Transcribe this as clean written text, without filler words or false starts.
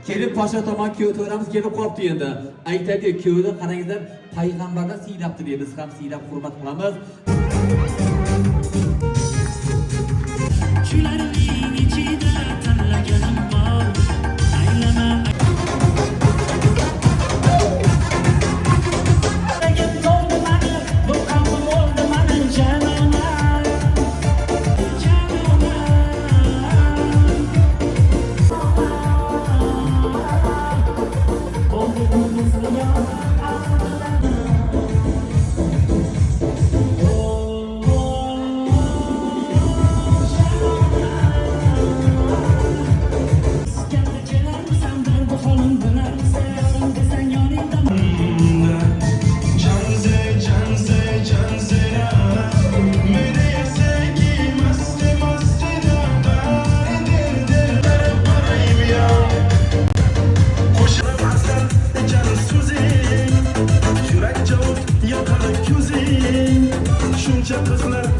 Kelib Pasha tomon kuyov to'ramiz kelib qolibdi endi. Aytadi, kuyovni qarangizlar, payg'ambarlar siylabdi deydi. Biz ham siylab hurmat qilamiz. Shularning ichida tanlaganim bor. Aylama Shuncha qizlar